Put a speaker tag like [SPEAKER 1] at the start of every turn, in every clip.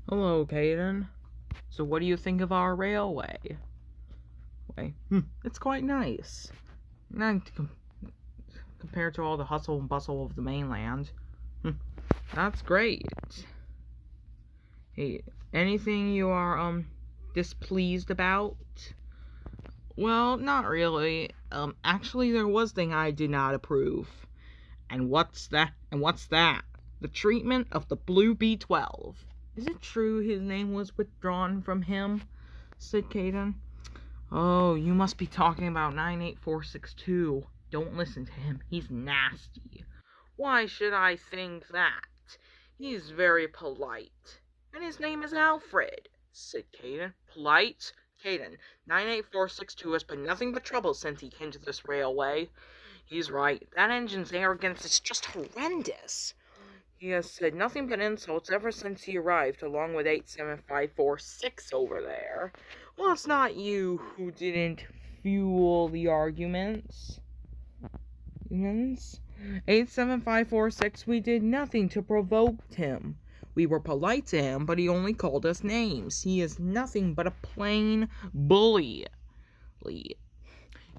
[SPEAKER 1] Hello, Kayden. So what do you think of our railway? It's quite nice. Compared to all the hustle and bustle of the mainland. That's great. Hey, anything you are, displeased about? Well, not really. Actually, there was thing I did not approve. And what's that? The treatment of the Blue B-12. Is it true his name was withdrawn from him? Said Kayden. Oh, you must be talking about 98462. Don't listen to him. He's nasty. Why should I think that? He's very polite. And his name is Alfred, said Kayden. Polite? Kayden, 98462 has been nothing but trouble since he came to this railway. He's right. That engine's arrogance is just horrendous. He has said nothing but insults ever since he arrived, along with 87546 over there. Well, it's not you who didn't fuel the arguments. 87546, we did nothing to provoke him. We were polite to him, but he only called us names. He is nothing but a plain bully.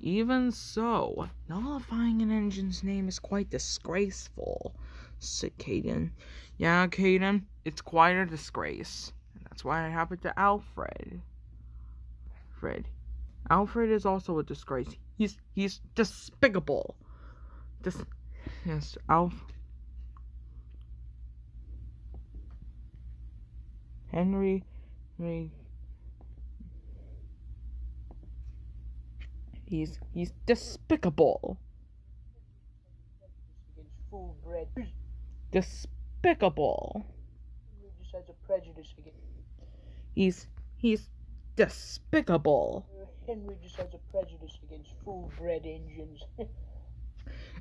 [SPEAKER 1] Even so, nullifying an engine's name is quite disgraceful, said Kayden. Yeah, Kayden, it's quite a disgrace. And that's why it happened to Alfred. Alfred is also a disgrace. He's despicable. Yes, Henry. He's despicable. Despicable.
[SPEAKER 2] He just has a prejudice against.
[SPEAKER 1] He's despicable.
[SPEAKER 2] Henry just has a prejudice against full-bred Indians.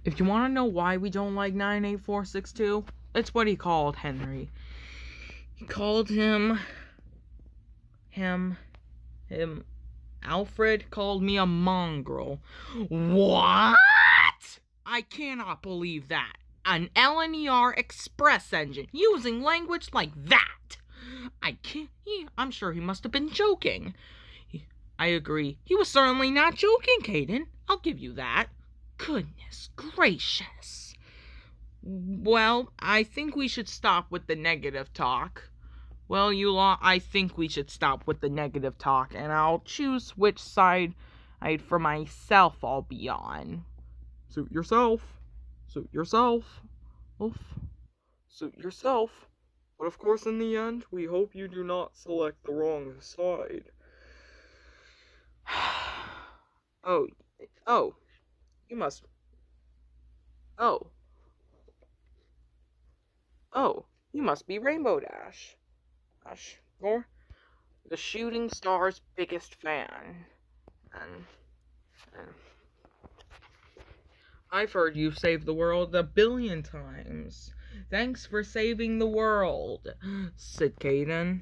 [SPEAKER 1] If you want to know why we don't like 98462, it's what he called Henry. He called him. Alfred called me a mongrel. What? I cannot believe that. An LNER express engine using language like that. I can't. I'm sure he must have been joking. I agree. He was certainly not joking, Kayden. I'll give you that. Goodness gracious. Well, I think we should stop with the negative talk. Well, I think we should stop with the negative talk, and I'll choose which side for myself I'll be on. Suit yourself. Suit yourself. Oof. Suit yourself. But of course, in the end, we hope you do not select the wrong side. You must. You must be Rainbow Dash. You're the shooting star's biggest fan. And I've heard you've saved the world 1 billion times. Thanks for saving the world, said Kayden.